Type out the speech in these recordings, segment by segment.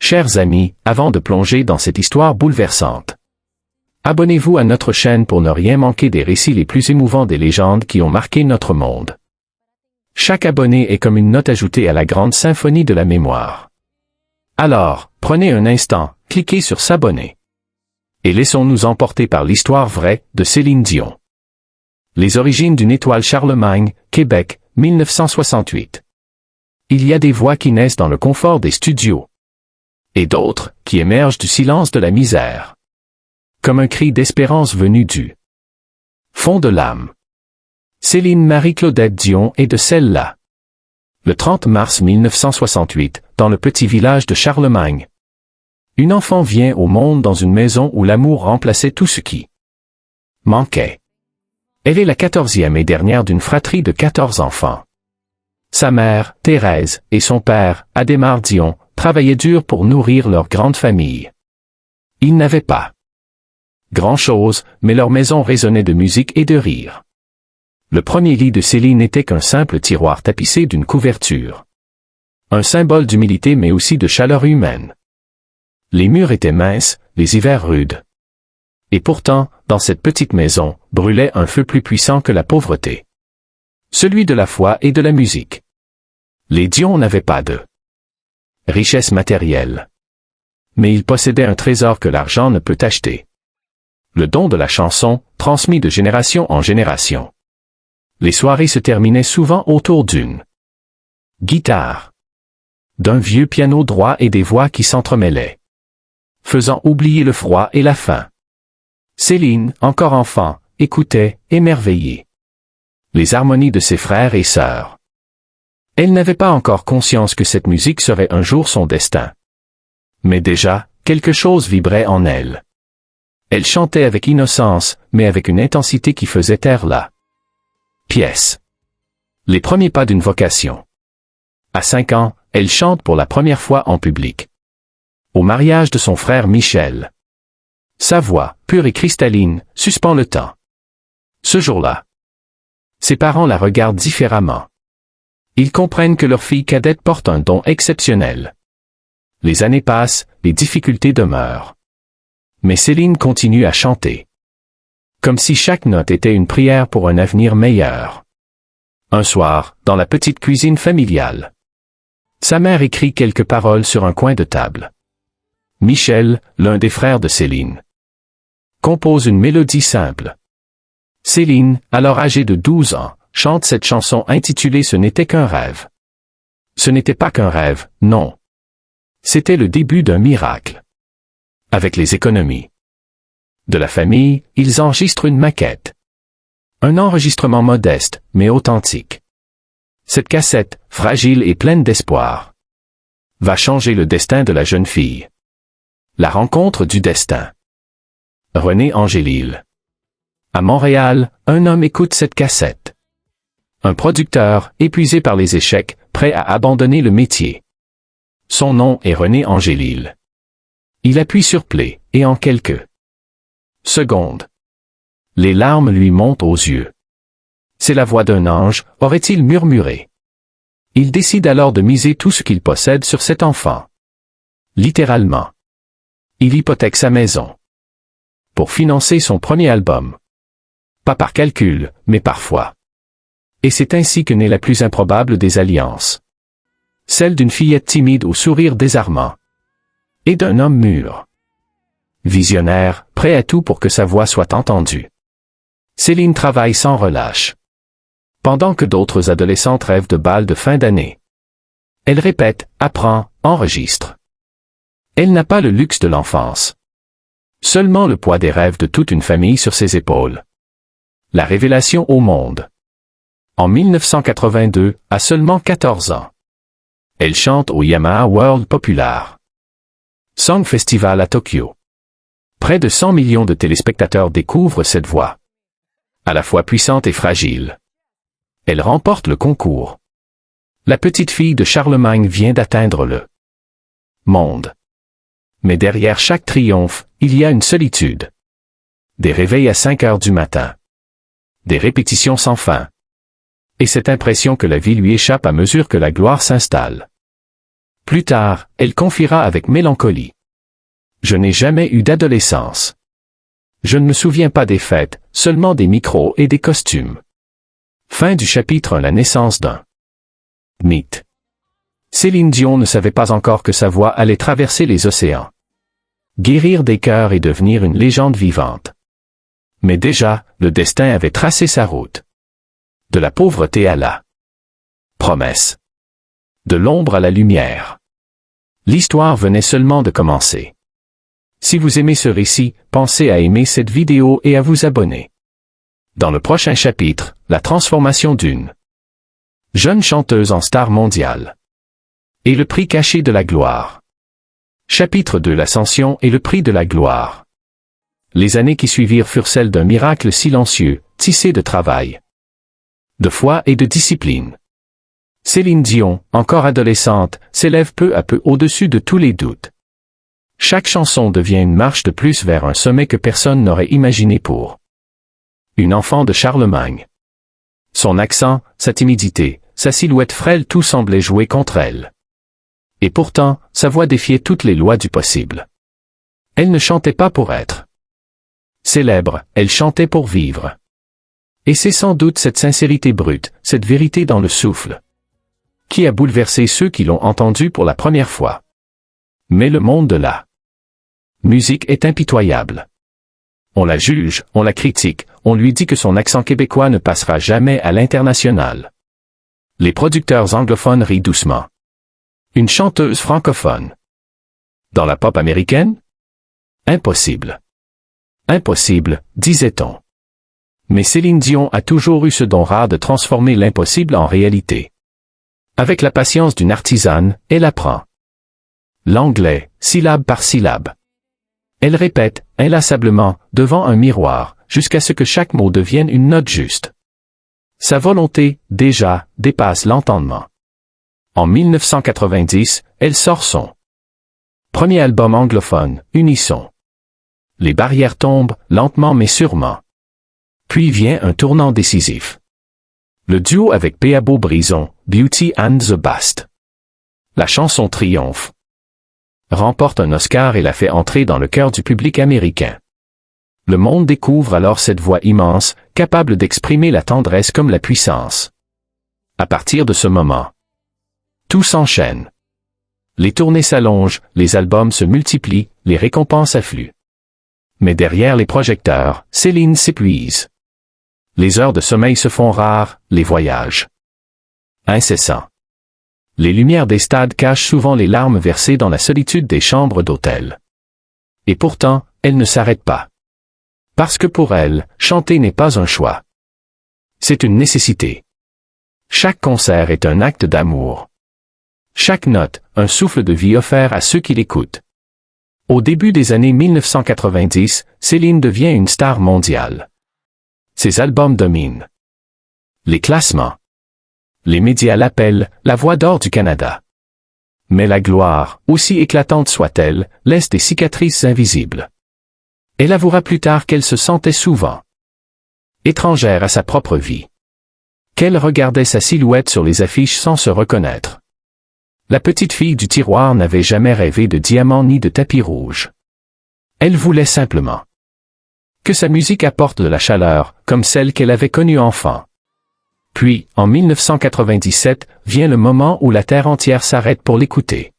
Chers amis, avant de plonger dans cette histoire bouleversante, abonnez-vous à notre chaîne pour ne rien manquer des récits les plus émouvants des légendes qui ont marqué notre monde. Chaque abonné est comme une note ajoutée à la grande symphonie de la mémoire. Alors, prenez un instant, cliquez sur s'abonner. Et laissons-nous emporter par l'histoire vraie de Céline Dion. Les origines d'une étoile Charlemagne, Québec, 1968. Il y a des voix qui naissent dans le confort des studios. Et d'autres, qui émergent du silence de la misère. Comme un cri d'espérance venu du fond de l'âme. Céline Marie-Claudette Dion est de celle-là. Le 30 mars 1968, dans le petit village de Charlemagne. Une enfant vient au monde dans une maison où l'amour remplaçait tout ce qui manquait. Elle est la 14e et dernière d'une fratrie de 14 enfants. Sa mère, Thérèse, et son père, Adhémar Dion, travaillaient dur pour nourrir leur grande famille. Ils n'avaient pas grand-chose, mais leur maison résonnait de musique et de rire. Le premier lit de Céline n'était qu'un simple tiroir tapissé d'une couverture. Un symbole d'humilité mais aussi de chaleur humaine. Les murs étaient minces, les hivers rudes. Et pourtant, dans cette petite maison, brûlait un feu plus puissant que la pauvreté. Celui de la foi et de la musique. Les Dion n'avaient pas de richesse matérielle. Mais ils possédaient un trésor que l'argent ne peut acheter. Le don de la chanson, transmis de génération en génération. Les soirées se terminaient souvent autour d'une guitare, d'un vieux piano droit et des voix qui s'entremêlaient, faisant oublier le froid et la faim. Céline, encore enfant, écoutait, émerveillée, les harmonies de ses frères et sœurs. Elle n'avait pas encore conscience que cette musique serait un jour son destin. Mais déjà, quelque chose vibrait en elle. Elle chantait avec innocence, mais avec une intensité qui faisait taire la pièce. Les premiers pas d'une vocation. À 5 ans, elle chante pour la première fois en public. Au mariage de son frère Michel. Sa voix, pure et cristalline, suspend le temps. Ce jour-là, ses parents la regardent différemment. Ils comprennent que leur fille cadette porte un don exceptionnel. Les années passent, les difficultés demeurent. Mais Céline continue à chanter. Comme si chaque note était une prière pour un avenir meilleur. Un soir, dans la petite cuisine familiale. Sa mère écrit quelques paroles sur un coin de table. Michel, l'un des frères de Céline, compose une mélodie simple. Céline, alors âgée de 12 ans, chante cette chanson intitulée « Ce n'était qu'un rêve ». Ce n'était pas qu'un rêve, non. C'était le début d'un miracle. Avec les économies de la famille, ils enregistrent une maquette. Un enregistrement modeste, mais authentique. Cette cassette, fragile et pleine d'espoir, va changer le destin de la jeune fille. La rencontre du destin. René Angélil. À Montréal, un homme écoute cette cassette. Un producteur, épuisé par les échecs, prêt à abandonner le métier. Son nom est René Angélil. Il appuie sur play, et en quelques secondes, les larmes lui montent aux yeux. C'est la voix d'un ange, aurait-il murmuré. Il décide alors de miser tout ce qu'il possède sur cet enfant. Littéralement. Il hypothèque sa maison. Pour financer son premier album. Pas par calcul, mais par foi. Et c'est ainsi que naît la plus improbable des alliances. Celle d'une fillette timide au sourire désarmant. Et d'un homme mûr. Visionnaire, prêt à tout pour que sa voix soit entendue. Céline travaille sans relâche. Pendant que d'autres adolescentes rêvent de bals de fin d'année. Elle répète, apprend, enregistre. Elle n'a pas le luxe de l'enfance. Seulement le poids des rêves de toute une famille sur ses épaules. La révélation au monde. En 1982, à seulement 14 ans. Elle chante au Yamaha World Popular Song Festival à Tokyo. Près de 100 millions de téléspectateurs découvrent cette voix. À la fois puissante et fragile. Elle remporte le concours. La petite fille de Charlemagne vient d'atteindre le monde. Mais derrière chaque triomphe, il y a une solitude. Des réveils à 5 heures du matin. Des répétitions sans fin. Et cette impression que la vie lui échappe à mesure que la gloire s'installe. Plus tard, elle confiera avec mélancolie. Je n'ai jamais eu d'adolescence. Je ne me souviens pas des fêtes, seulement des micros et des costumes. Fin du chapitre 1. La naissance d'un mythe. Céline Dion ne savait pas encore que sa voix allait traverser les océans, guérir des cœurs et devenir une légende vivante. Mais déjà, le destin avait tracé sa route. De la pauvreté à la promesse. De l'ombre à la lumière. L'histoire venait seulement de commencer. Si vous aimez ce récit, pensez à aimer cette vidéo et à vous abonner. Dans le prochain chapitre, la transformation d'une jeune chanteuse en star mondiale. Et le prix caché de la gloire. Chapitre 2. L'ascension et le prix de la gloire. Les années qui suivirent furent celles d'un miracle silencieux, tissé de travail, de foi et de discipline. Céline Dion, encore adolescente, s'élève peu à peu au-dessus de tous les doutes. Chaque chanson devient une marche de plus vers un sommet que personne n'aurait imaginé pour une enfant de Charlemagne. Son accent, sa timidité, sa silhouette frêle, tout semblait jouer contre elle. Et pourtant, sa voix défiait toutes les lois du possible. Elle ne chantait pas pour être célèbre, elle chantait pour vivre. Et c'est sans doute cette sincérité brute, cette vérité dans le souffle, qui a bouleversé ceux qui l'ont entendue pour la première fois. Mais le monde de la musique est impitoyable. On la juge, on la critique, on lui dit que son accent québécois ne passera jamais à l'international. Les producteurs anglophones rient doucement. Une chanteuse francophone. Dans la pop américaine? Impossible. Impossible, disait-on. Mais Céline Dion a toujours eu ce don rare de transformer l'impossible en réalité. Avec la patience d'une artisane, elle apprend l'anglais, syllabe par syllabe. Elle répète, inlassablement, devant un miroir, jusqu'à ce que chaque mot devienne une note juste. Sa volonté, déjà, dépasse l'entendement. En 1990, elle sort son premier album anglophone, Unisson. Les barrières tombent, lentement mais sûrement. Puis vient un tournant décisif. Le duo avec Péabo Brison, Beauty and the Beast. La chanson triomphe. Remporte un Oscar et la fait entrer dans le cœur du public américain. Le monde découvre alors cette voix immense, capable d'exprimer la tendresse comme la puissance. À partir de ce moment, tout s'enchaîne. Les tournées s'allongent, les albums se multiplient, les récompenses affluent. Mais derrière les projecteurs, Céline s'épuise. Les heures de sommeil se font rares, les voyages incessants. Les lumières des stades cachent souvent les larmes versées dans la solitude des chambres d'hôtel. Et pourtant, elle ne s'arrête pas. Parce que pour elle, chanter n'est pas un choix. C'est une nécessité. Chaque concert est un acte d'amour. Chaque note, un souffle de vie offert à ceux qui l'écoutent. Au début des années 1990, Céline devient une star mondiale. Ses albums dominent les classements. Les médias l'appellent la voix d'or du Canada. Mais la gloire, aussi éclatante soit-elle, laisse des cicatrices invisibles. Elle avouera plus tard qu'elle se sentait souvent étrangère à sa propre vie. Qu'elle regardait sa silhouette sur les affiches sans se reconnaître. La petite fille du tiroir n'avait jamais rêvé de diamants ni de tapis rouge. Elle voulait simplement que sa musique apporte de la chaleur, comme celle qu'elle avait connue enfant. Puis, en 1997, vient le moment où la terre entière s'arrête pour l'écouter.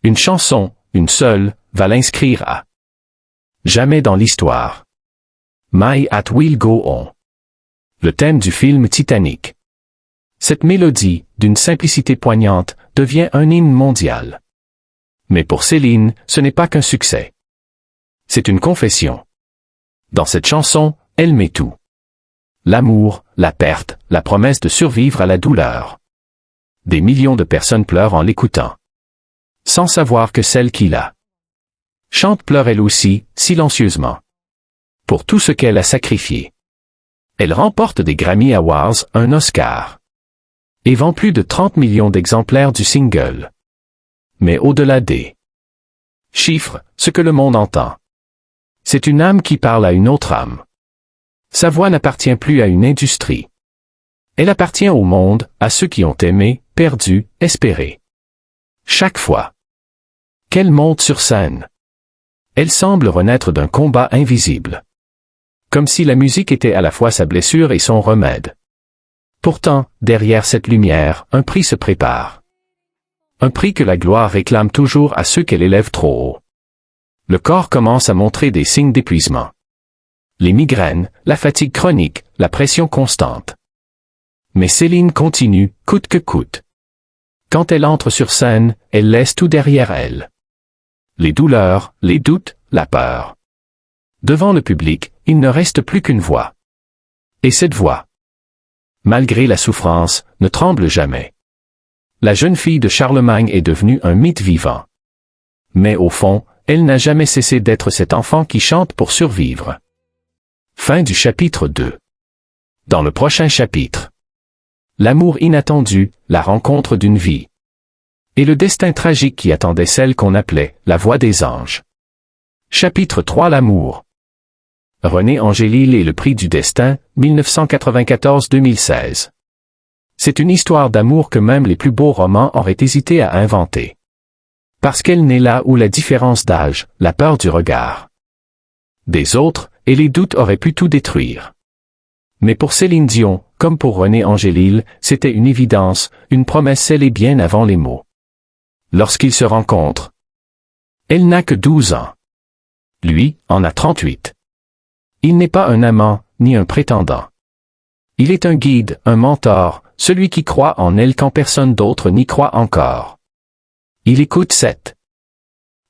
Une chanson, une seule, va l'inscrire à jamais dans l'histoire. My Heart Will Go On. Le thème du film Titanic. Cette mélodie, d'une simplicité poignante, devient un hymne mondial. Mais pour Céline, ce n'est pas qu'un succès. C'est une confession. Dans cette chanson, elle met tout. L'amour, la perte, la promesse de survivre à la douleur. Des millions de personnes pleurent en l'écoutant. Sans savoir que celle qui la chante pleure elle aussi, silencieusement. Pour tout ce qu'elle a sacrifié. Elle remporte des Grammy Awards, un Oscar. Et vend plus de 30 millions d'exemplaires du single. Mais au-delà des chiffres, ce que le monde entend, c'est une âme qui parle à une autre âme. Sa voix n'appartient plus à une industrie. Elle appartient au monde, à ceux qui ont aimé, perdu, espéré. Chaque fois qu'elle monte sur scène, elle semble renaître d'un combat invisible. Comme si la musique était à la fois sa blessure et son remède. Pourtant, derrière cette lumière, un prix se prépare. Un prix que la gloire réclame toujours à ceux qu'elle élève trop haut. Le corps commence à montrer des signes d'épuisement. Les migraines, la fatigue chronique, la pression constante. Mais Céline continue, coûte que coûte. Quand elle entre sur scène, elle laisse tout derrière elle. Les douleurs, les doutes, la peur. Devant le public, il ne reste plus qu'une voix. Et cette voix, malgré la souffrance, ne tremble jamais. La jeune fille de Charlemagne est devenue un mythe vivant. Mais au fond, elle n'a jamais cessé d'être cet enfant qui chante pour survivre. Fin du chapitre 2. Dans le prochain chapitre, l'amour inattendu, la rencontre d'une vie. Et le destin tragique qui attendait celle qu'on appelait la voix des anges. Chapitre 3. L'amour. René Angélil et le prix du destin, 1994-2016. C'est une histoire d'amour que même les plus beaux romans auraient hésité à inventer. Parce qu'elle naît là où la différence d'âge, la peur du regard des autres, et les doutes auraient pu tout détruire. Mais pour Céline Dion, comme pour René Angélil, c'était une évidence, une promesse scellée bien avant les mots. Lorsqu'ils se rencontrent, elle n'a que 12 ans. Lui, en a 38. Il n'est pas un amant, ni un prétendant. Il est un guide, un mentor, celui qui croit en elle quand personne d'autre n'y croit encore. Il écoute cette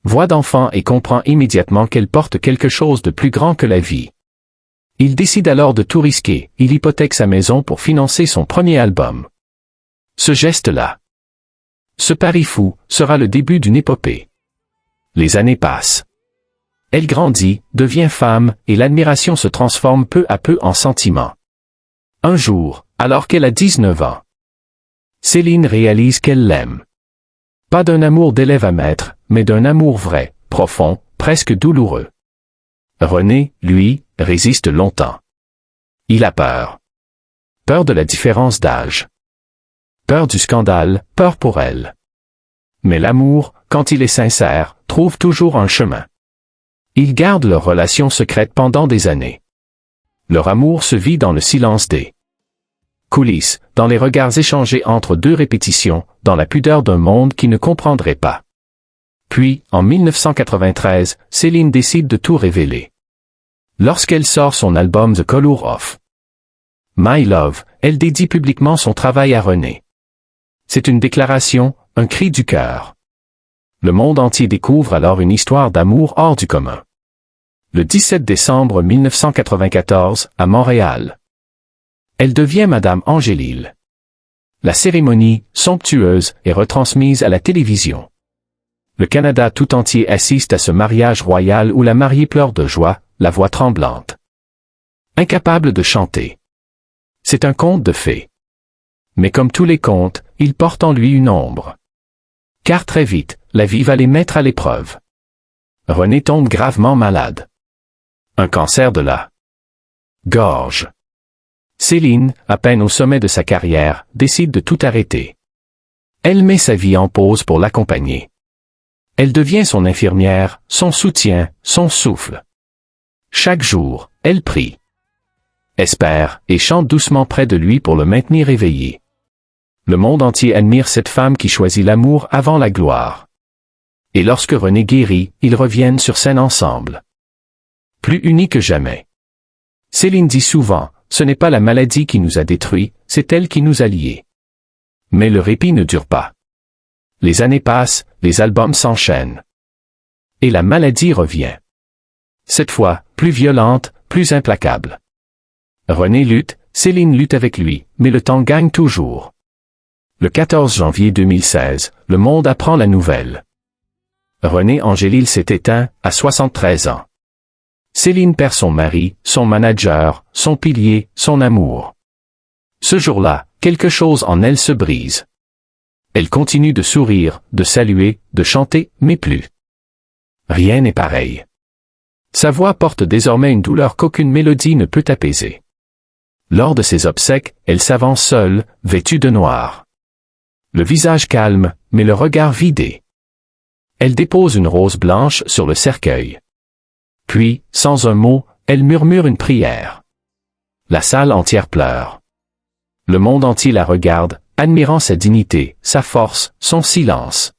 voix d'enfant et comprend immédiatement qu'elle porte quelque chose de plus grand que la vie. Il décide alors de tout risquer, il hypothèque sa maison pour financer son premier album. Ce geste-là, ce pari fou, sera le début d'une épopée. Les années passent. Elle grandit, devient femme, et l'admiration se transforme peu à peu en sentiment. Un jour, alors qu'elle a 19 ans, Céline réalise qu'elle l'aime. Pas d'un amour d'élève à maître, mais d'un amour vrai, profond, presque douloureux. René, lui, résiste longtemps. Il a peur. Peur de la différence d'âge. Peur du scandale, peur pour elle. Mais l'amour, quand il est sincère, trouve toujours un chemin. Ils gardent leur relation secrète pendant des années. Leur amour se vit dans le silence des coulisses, dans les regards échangés entre deux répétitions, dans la pudeur d'un monde qui ne comprendrait pas. Puis, en 1993, Céline décide de tout révéler. Lorsqu'elle sort son album The Color of My Love, elle dédie publiquement son travail à René. C'est une déclaration, un cri du cœur. Le monde entier découvre alors une histoire d'amour hors du commun. Le 17 décembre 1994, à Montréal. Elle devient Madame Angélil. La cérémonie, somptueuse, est retransmise à la télévision. Le Canada tout entier assiste à ce mariage royal où la mariée pleure de joie, la voix tremblante. Incapable de chanter. C'est un conte de fées. Mais comme tous les contes, il porte en lui une ombre. Car très vite, la vie va les mettre à l'épreuve. René tombe gravement malade. Un cancer de la gorge. Céline, à peine au sommet de sa carrière, décide de tout arrêter. Elle met sa vie en pause pour l'accompagner. Elle devient son infirmière, son soutien, son souffle. Chaque jour, elle prie, espère et chante doucement près de lui pour le maintenir éveillé. Le monde entier admire cette femme qui choisit l'amour avant la gloire. Et lorsque René guérit, ils reviennent sur scène ensemble. Plus unis que jamais. Céline dit souvent, ce n'est pas la maladie qui nous a détruits, c'est elle qui nous a liés. Mais le répit ne dure pas. Les années passent, les albums s'enchaînent. Et la maladie revient. Cette fois, plus violente, plus implacable. René lutte, Céline lutte avec lui, mais le temps gagne toujours. Le 14 janvier 2016, le monde apprend la nouvelle. René Angélil s'est éteint, à 73 ans. Céline perd son mari, son manager, son pilier, son amour. Ce jour-là, quelque chose en elle se brise. Elle continue de sourire, de saluer, de chanter, mais plus. Rien n'est pareil. Sa voix porte désormais une douleur qu'aucune mélodie ne peut apaiser. Lors de ses obsèques, elle s'avance seule, vêtue de noir. Le visage calme, mais le regard vidé. Elle dépose une rose blanche sur le cercueil. Puis, sans un mot, elle murmure une prière. La salle entière pleure. Le monde entier la regarde, admirant sa dignité, sa force, son silence.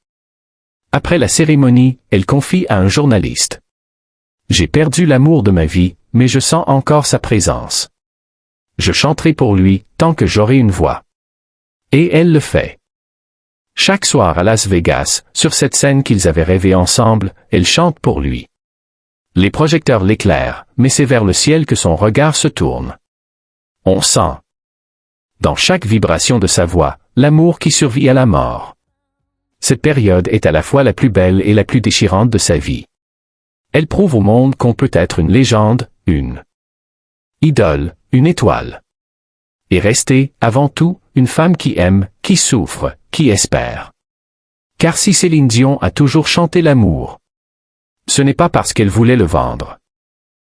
Après la cérémonie, elle confie à un journaliste. « J'ai perdu l'amour de ma vie, mais je sens encore sa présence. Je chanterai pour lui, tant que j'aurai une voix. » Et elle le fait. Chaque soir à Las Vegas, sur cette scène qu'ils avaient rêvée ensemble, elle chante pour lui. Les projecteurs l'éclairent, mais c'est vers le ciel que son regard se tourne. On sent, dans chaque vibration de sa voix, l'amour qui survit à la mort. Cette période est à la fois la plus belle et la plus déchirante de sa vie. Elle prouve au monde qu'on peut être une légende, une idole, une étoile. Et rester, avant tout, une femme qui aime, qui souffre, qui espère. Car si Céline Dion a toujours chanté l'amour, ce n'est pas parce qu'elle voulait le vendre.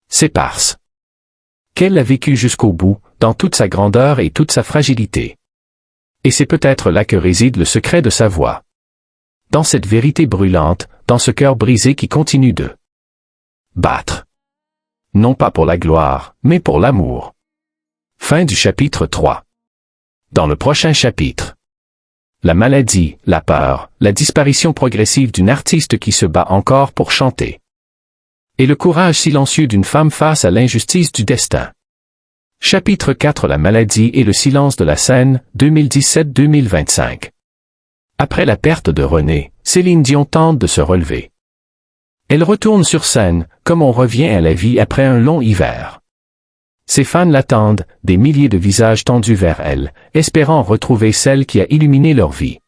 C'est parce qu'elle l'a vécu jusqu'au bout, dans toute sa grandeur et toute sa fragilité. Et c'est peut-être là que réside le secret de sa voix. Dans cette vérité brûlante, dans ce cœur brisé qui continue de battre. Non pas pour la gloire, mais pour l'amour. Fin du chapitre 3. Dans le prochain chapitre, la maladie, la peur, la disparition progressive d'une artiste qui se bat encore pour chanter. Et le courage silencieux d'une femme face à l'injustice du destin. Chapitre 4. La maladie et le silence de la scène, 2017-2025. Après la perte de René, Céline Dion tente de se relever. Elle retourne sur scène, comme on revient à la vie après un long hiver. Ses fans l'attendent, des milliers de visages tendus vers elle, espérant retrouver celle qui a illuminé leur vie.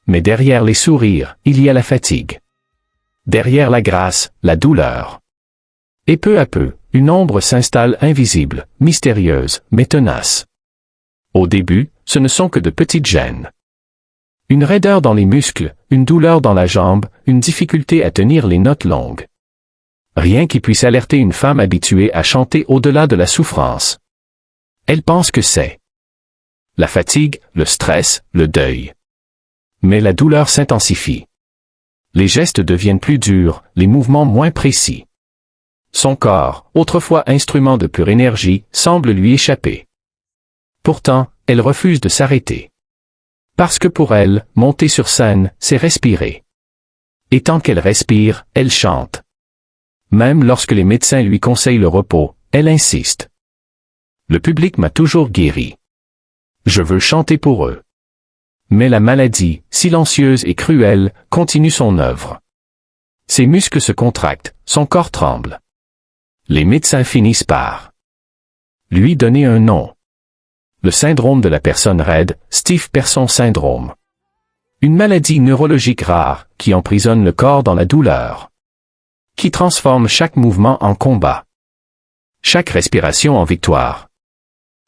Mais derrière les sourires, il y a la fatigue. Derrière la grâce, la douleur. Et peu à peu, une ombre s'installe invisible, mystérieuse, mais tenace. Au début, ce ne sont que de petites gênes. Une raideur dans les muscles, une douleur dans la jambe, une difficulté à tenir les notes longues. Rien qui puisse alerter une femme habituée à chanter au-delà de la souffrance. Elle pense que c'est la fatigue, le stress, le deuil. Mais la douleur s'intensifie. Les gestes deviennent plus durs, les mouvements moins précis. Son corps, autrefois instrument de pure énergie, semble lui échapper. Pourtant, elle refuse de s'arrêter. Parce que pour elle, monter sur scène, c'est respirer. Et tant qu'elle respire, elle chante. Même lorsque les médecins lui conseillent le repos, elle insiste. Le public m'a toujours guéri. Je veux chanter pour eux. Mais la maladie, silencieuse et cruelle, continue son œuvre. Ses muscles se contractent, son corps tremble. Les médecins finissent par lui donner un nom. Le syndrome de la personne raide, Steve Person syndrome. Une maladie neurologique rare, qui emprisonne le corps dans la douleur. Qui transforme chaque mouvement en combat. Chaque respiration en victoire.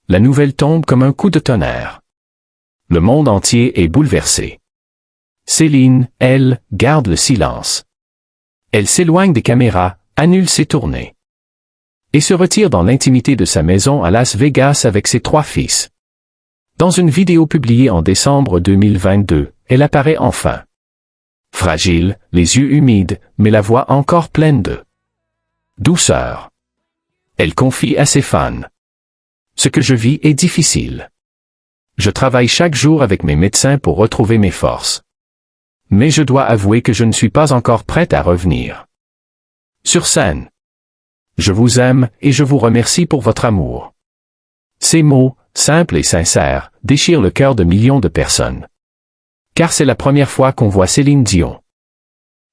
La nouvelle tombe comme un coup de tonnerre. Le monde entier est bouleversé. Céline, elle, garde le silence. Elle s'éloigne des caméras, annule ses tournées. Et se retire dans l'intimité de sa maison à Las Vegas avec ses 3 fils. Dans une vidéo publiée en décembre 2022, elle apparaît enfin. Fragile, les yeux humides, mais la voix encore pleine de douceur. Elle confie à ses fans. Ce que je vis est difficile. Je travaille chaque jour avec mes médecins pour retrouver mes forces. Mais je dois avouer que je ne suis pas encore prête à revenir sur scène. Je vous aime et je vous remercie pour votre amour. Ces mots, simples et sincères, déchirent le cœur de millions de personnes. Car c'est la première fois qu'on voit Céline Dion.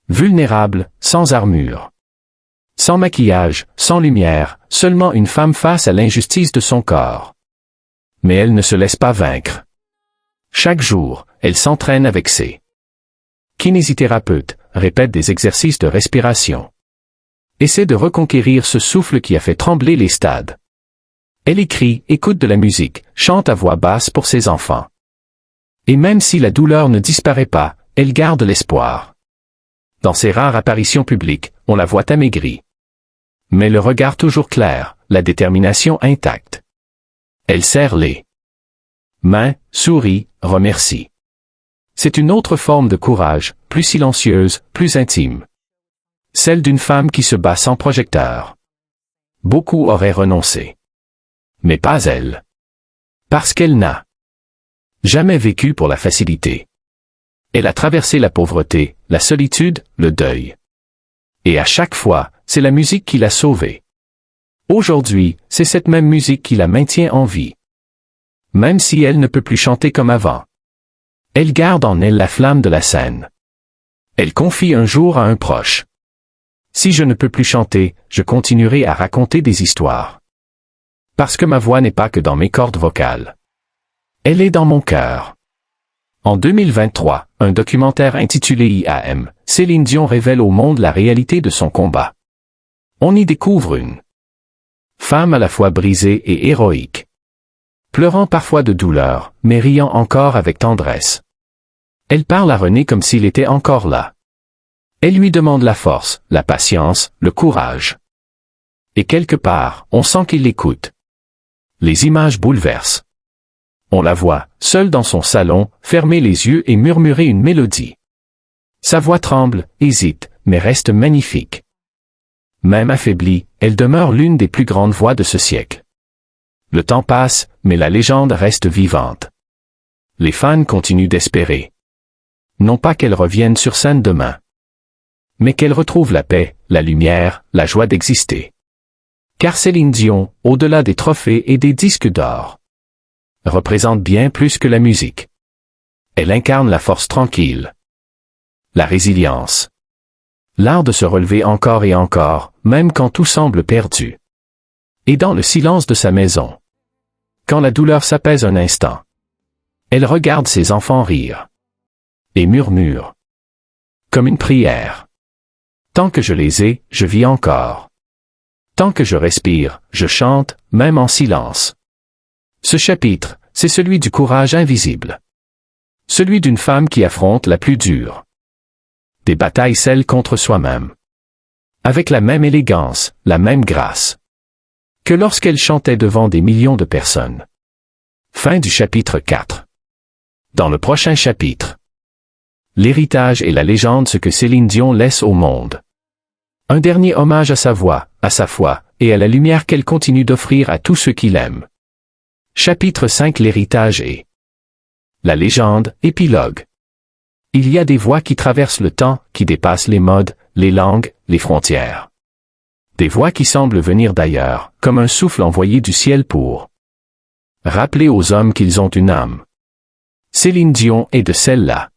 Vulnérable, sans armure. Sans maquillage, sans lumière, seulement une femme face à l'injustice de son corps. Mais elle ne se laisse pas vaincre. Chaque jour, elle s'entraîne avec ses kinésithérapeutes, répète des exercices de respiration. Essaie de reconquérir ce souffle qui a fait trembler les stades. Elle écrit, écoute de la musique, chante à voix basse pour ses enfants. Et même si la douleur ne disparaît pas, elle garde l'espoir. Dans ses rares apparitions publiques, on la voit amaigrie. Mais le regard toujours clair, la détermination intacte. Elle serre les mains, sourit, remercie. C'est une autre forme de courage, plus silencieuse, plus intime. Celle d'une femme qui se bat sans projecteur. Beaucoup auraient renoncé. Mais pas elle. Parce qu'elle n'a jamais vécu pour la facilité. Elle a traversé la pauvreté, la solitude, le deuil. Et à chaque fois, c'est la musique qui l'a sauvée. Aujourd'hui, c'est cette même musique qui la maintient en vie. Même si elle ne peut plus chanter comme avant. Elle garde en elle la flamme de la scène. Elle confie un jour à un proche. Si je ne peux plus chanter, je continuerai à raconter des histoires. Parce que ma voix n'est pas que dans mes cordes vocales. Elle est dans mon cœur. En 2023, un documentaire intitulé IAM, Céline Dion révèle au monde la réalité de son combat. On y découvre une femme à la fois brisée et héroïque. Pleurant parfois de douleur, mais riant encore avec tendresse. Elle parle à René comme s'il était encore là. Elle lui demande la force, la patience, le courage. Et quelque part, on sent qu'il l'écoute. Les images bouleversent. On la voit, seule dans son salon, fermer les yeux et murmurer une mélodie. Sa voix tremble, hésite, mais reste magnifique. Même affaiblie, elle demeure l'une des plus grandes voix de ce siècle. Le temps passe, mais la légende reste vivante. Les fans continuent d'espérer. Non pas qu'elle revienne sur scène demain, mais qu'elle retrouve la paix, la lumière, la joie d'exister. Car Céline Dion, au-delà des trophées et des disques d'or, représente bien plus que la musique. Elle incarne la force tranquille, la résilience, l'art de se relever encore et encore, même quand tout semble perdu. Et dans le silence de sa maison, quand la douleur s'apaise un instant, elle regarde ses enfants rire et murmure, comme une prière. Tant que je les ai, je vis encore. Tant que je respire, je chante, même en silence. Ce chapitre, c'est celui du courage invisible. Celui d'une femme qui affronte la plus dure des batailles, celle contre soi-même. Avec la même élégance, la même grâce que lorsqu'elle chantait devant des millions de personnes. Fin du chapitre 4. Dans le prochain chapitre, l'héritage et la légende, ce que Céline Dion laisse au monde. Un dernier hommage à sa voix, à sa foi, et à la lumière qu'elle continue d'offrir à tous ceux qui l'aiment. Chapitre 5. L'héritage et la légende, épilogue. Il y a des voix qui traversent le temps, qui dépassent les modes, les langues, les frontières. Des voix qui semblent venir d'ailleurs, comme un souffle envoyé du ciel pour rappeler aux hommes qu'ils ont une âme. Céline Dion est de celle-là.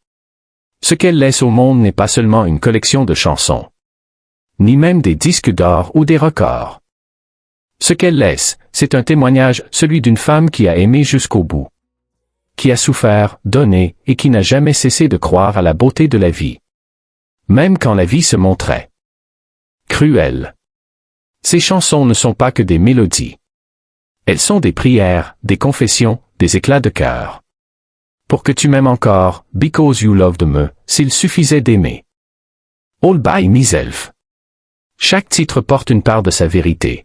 Ce qu'elle laisse au monde n'est pas seulement une collection de chansons, ni même des disques d'or ou des records. Ce qu'elle laisse, c'est un témoignage, celui d'une femme qui a aimé jusqu'au bout, qui a souffert, donné, et qui n'a jamais cessé de croire à la beauté de la vie. Même quand la vie se montrait cruelle. Ces chansons ne sont pas que des mélodies. Elles sont des prières, des confessions, des éclats de cœur. Pour que tu m'aimes encore, because you loved me, s'il suffisait d'aimer. All by myself. Chaque titre porte une part de sa vérité.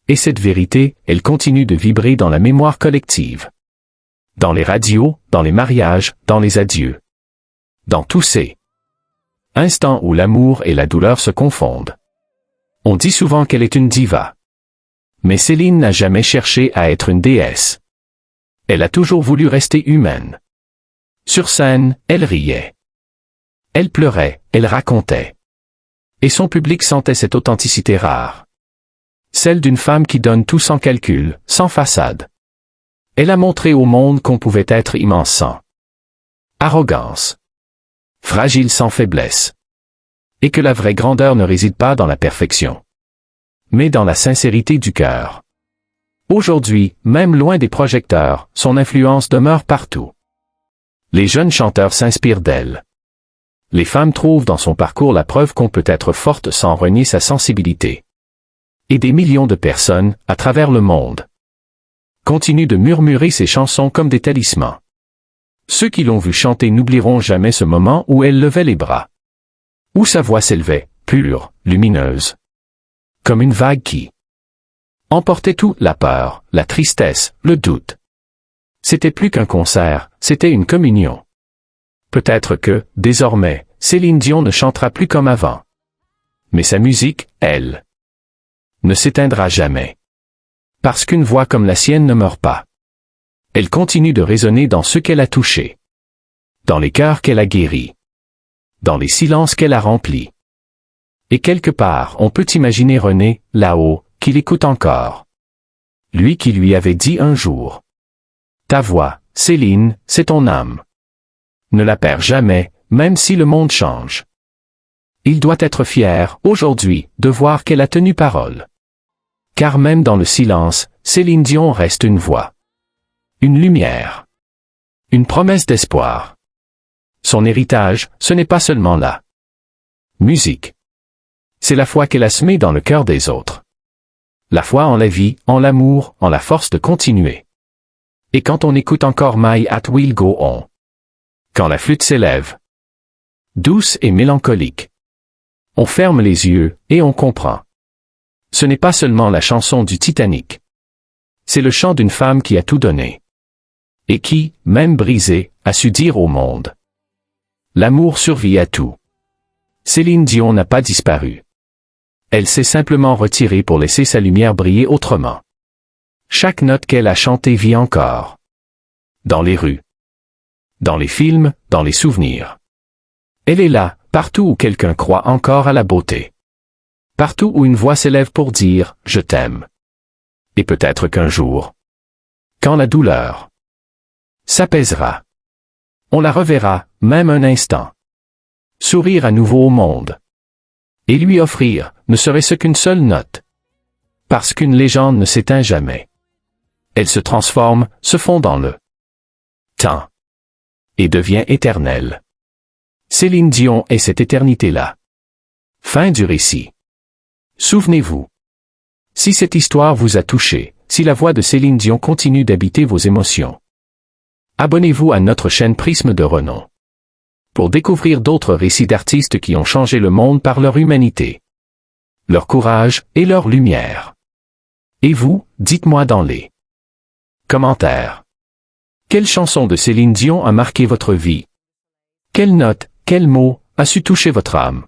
Et cette vérité, elle continue de vibrer dans la mémoire collective. Dans les radios, dans les mariages, dans les adieux. Dans tous ces instants où l'amour et la douleur se confondent. On dit souvent qu'elle est une diva. Mais Céline n'a jamais cherché à être une déesse. Elle a toujours voulu rester humaine. Sur scène, elle riait. Elle pleurait, elle racontait. Et son public sentait cette authenticité rare. Celle d'une femme qui donne tout sans calcul, sans façade. Elle a montré au monde qu'on pouvait être immense sans arrogance. Fragile sans faiblesse. Et que la vraie grandeur ne réside pas dans la perfection, mais dans la sincérité du cœur. Aujourd'hui, même loin des projecteurs, son influence demeure partout. Les jeunes chanteurs s'inspirent d'elle. Les femmes trouvent dans son parcours la preuve qu'on peut être forte sans renier sa sensibilité. Et des millions de personnes, à travers le monde, continuent de murmurer ses chansons comme des talismans. Ceux qui l'ont vue chanter n'oublieront jamais ce moment où elle levait les bras. Où sa voix s'élevait, pure, lumineuse. Comme une vague qui emportait tout, la peur, la tristesse, le doute. C'était plus qu'un concert, c'était une communion. Peut-être que, désormais, Céline Dion ne chantera plus comme avant. Mais sa musique, elle, ne s'éteindra jamais. Parce qu'une voix comme la sienne ne meurt pas. Elle continue de résonner dans ceux qu'elle a touchés. Dans les cœurs qu'elle a guéris. Dans les silences qu'elle a remplis. Et quelque part, on peut imaginer René, là-haut, qui l'écoute encore. Lui qui lui avait dit un jour. Ta voix, Céline, c'est ton âme. Ne la perds jamais, même si le monde change. Il doit être fier, aujourd'hui, de voir qu'elle a tenu parole. Car même dans le silence, Céline Dion reste une voix. Une lumière. Une promesse d'espoir. Son héritage, ce n'est pas seulement la musique. C'est la foi qu'elle a semée dans le cœur des autres. La foi en la vie, en l'amour, en la force de continuer. Et quand on écoute encore My Heart Will Go On. Quand la flûte s'élève. Douce et mélancolique. On ferme les yeux, et on comprend. Ce n'est pas seulement la chanson du Titanic. C'est le chant d'une femme qui a tout donné. Et qui, même brisée, a su dire au monde. L'amour survit à tout. Céline Dion n'a pas disparu. Elle s'est simplement retirée pour laisser sa lumière briller autrement. Chaque note qu'elle a chantée vit encore. Dans les rues. Dans les films, dans les souvenirs. Elle est là, partout où quelqu'un croit encore à la beauté. Partout où une voix s'élève pour dire « Je t'aime ». Et peut-être qu'un jour, quand la douleur s'apaisera, on la reverra, même un instant. Sourire à nouveau au monde. Et lui offrir, ne serait-ce qu'une seule note. Parce qu'une légende ne s'éteint jamais. Elle se transforme, se fond dans le temps. Et devient éternelle. Céline Dion est cette éternité-là. Fin du récit. Souvenez-vous. Si cette histoire vous a touché, si la voix de Céline Dion continue d'habiter vos émotions, abonnez-vous à notre chaîne Prisme de renom. Pour découvrir d'autres récits d'artistes qui ont changé le monde par leur humanité, leur courage et leur lumière. Et vous, dites-moi dans les commentaires. Quelle chanson de Céline Dion a marqué votre vie? Quelle note, quel mot, a su toucher votre âme?